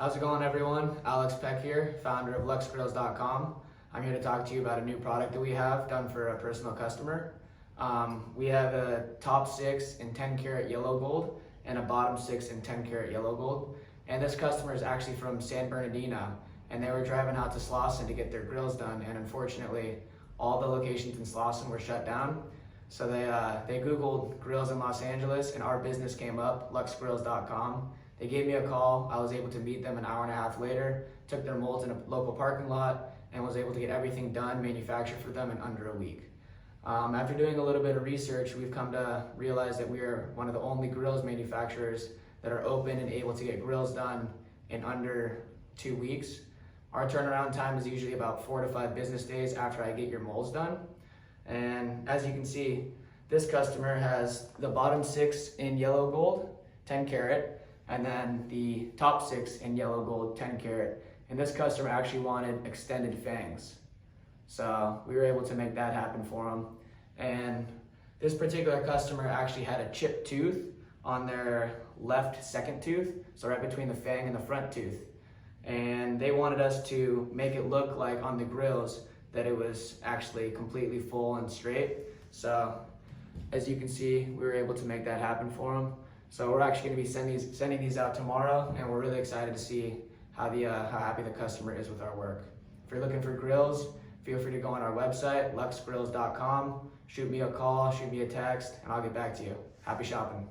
How's it going, everyone? Alex Peck here, founder of LuxeGrillz.com. I'm here to talk to you about a new product that we have done for a personal customer. We have a top 6 in 10 karat yellow gold and a bottom 6 in 10 karat yellow gold. And this customer is actually from San Bernardino, and they were driving out to Slauson to get their grills done, and unfortunately all the locations in Slauson were shut down. So they Googled grills in Los Angeles, and our business came up, LuxeGrillz.com. They gave me a call. I was able to meet them an hour and a half later, took their molds in a local parking lot, and was able to get everything done, manufactured for them in under a week. After doing a little bit of research, we've come to realize that we are one of the only grills manufacturers that are open and able to get grills done in under 2 weeks. Our turnaround time is usually about 4 to 5 business days after I get your molds done. And as you can see, this customer has the bottom 6 in yellow gold, 10 karat, and then the top 6 in yellow gold, 10 karat. And this customer actually wanted extended fangs. So we were able to make that happen for him. And this particular customer actually had a chipped tooth on their left second tooth, so right between the fang and the front tooth. And they wanted us to make it look like on the grills that it was actually completely full and straight. So as you can see, we were able to make that happen for them. So we're actually going to be sending these out tomorrow, and we're really excited to see how happy the customer is with our work. If you're looking for grills, feel free to go on our website, LuxeGrillz.com, shoot me a call, shoot me a text, and I'll get back to you. Happy shopping.